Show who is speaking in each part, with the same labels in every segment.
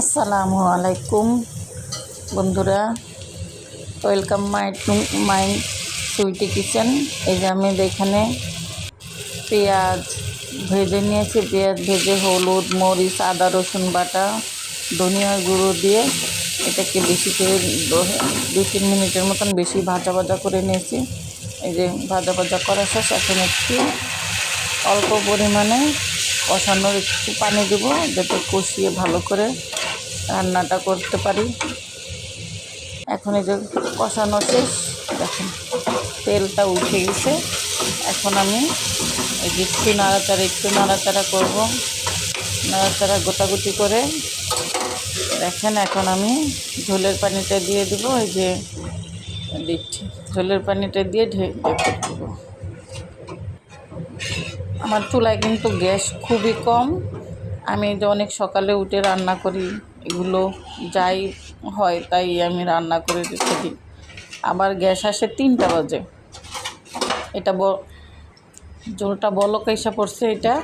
Speaker 1: আসসালামু আলাইকুম বন্ধুরা, ওয়েলকাম মাই সুইটি কিচেন। এই যে আমি এখানে পেঁয়াজ ভেজে নিয়েছি। পেঁয়াজ ভেজে হলুদ, মরিচ, আদা, রসুন বাটা, ধনিয়ার গুঁড়ো দিয়ে এটাকে বেশি করে 2-3 মিনিটের মতন বেশি ভাজা ভাজা করে নিয়েছি। এই যে ভাজা ভাজা করা শেষ। এখন একটু অল্প পরিমাণে কষানোর একটু পানি দেবো, যাতে কষিয়ে ভালো করে রান্নাটা করতে পারি। এখন এই যে কষানো শেষ, দেখেন তেলটা উঠে গেছে। এখন আমি এই যে একটু নাড়াচাড়া করব, নাড়াচাড়া গোটাগুটি করে। দেখেন এখন আমি ঝোলের পানিটা দিয়ে দেবো। এই যে দিচ্ছি, ঝোলের পানিটা দিয়ে ঢেকে দেবো। আমার চুলায় কিন্তু গ্যাস খুবই কম। আমি যে অনেক সকালে উঠে রান্না করি, এগুলো যাই হয় তাই আমি রান্না করে রেখে দিই। আবার গ্যাস আসে 3টা বাজে। এটা ঝোলটা বলক এসে পড়ছে এটা।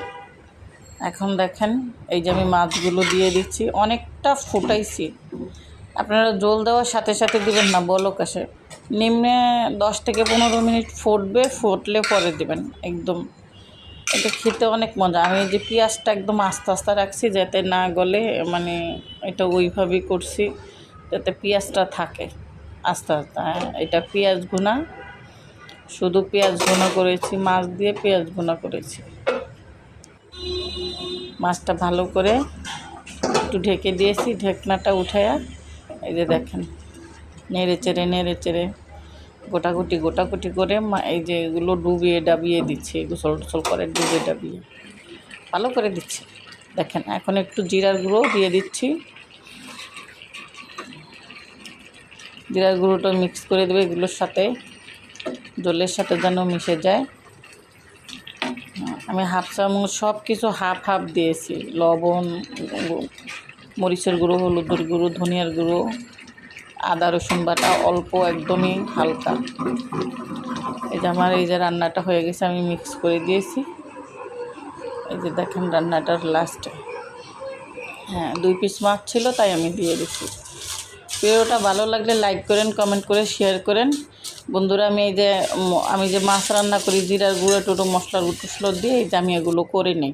Speaker 1: এখন দেখেন এই যে আমি মাছগুলো দিয়ে দিচ্ছি, অনেকটা ফুটাইছি। আপনারা ঝোল দেওয়ার সাথে সাথে দিবেন না, বলক আসে। নিম্নে 10 থেকে 15 মিনিট ফুটবে, ফুটলে পরে দিবেন। একদম এটা খেতে অনেক মজা। আমি এই যে পেঁয়াজটা একদম আস্তে আস্তে রাখছি, যাতে না গলে, মানে এটা ওইভাবেই করছি যাতে পেঁয়াজটা থাকে আস্তে আস্তে। এটা পেঁয়াজ ভুনা, শুধু পেঁয়াজ ভুনা করেছি, মাছ দিয়ে পেঁয়াজ ভুনা করেছি। মাছটা ভালো করে একটু ঢেকে দিয়েছি, ঢেকনাটা উঠায়া এই যে দেখেন নেড়ে চেড়ে গোটাগুটি করে এই যে এগুলো ডাবিয়ে দিচ্ছি, গোসল টোসল করে ডাবিয়ে ভালো করে দিচ্ছি। দেখেন এখন একটু জিরার গুঁড়ো দিয়ে দিচ্ছি। জিরার গুঁড়োটা মিক্স করে দেবে এগুলোর সাথে, জলের সাথে যেন মিশে যায়। আমি হাফ চামচ সব কিছু হাফ দিয়েছি। লবণ, মরিচের গুঁড়ো, হলুদের গুঁড়ো, ধনিয়ার গুঁড়ো, আদা রসুন বাটা অল্প, একদমই হালকা। এই যে আমার এই যে রান্নাটা হয়ে গেছে, আমি মিক্স করে দিয়েছি। এই যে দেখেন রান্নাটার লাস্টে 2 পিস মাছ ছিল, তাই আমি দিয়ে দিচ্ছি। ভিডিওটা ভালো লাগলে লাইক করেন, কমেন্ট করে শেয়ার করেন বন্ধুরা। আমি যে মাছ রান্না করি, জিরার গুঁড়ো, টোটো মশলার টুসলো দিয়ে এই যে আমি এগুলো করে নিই।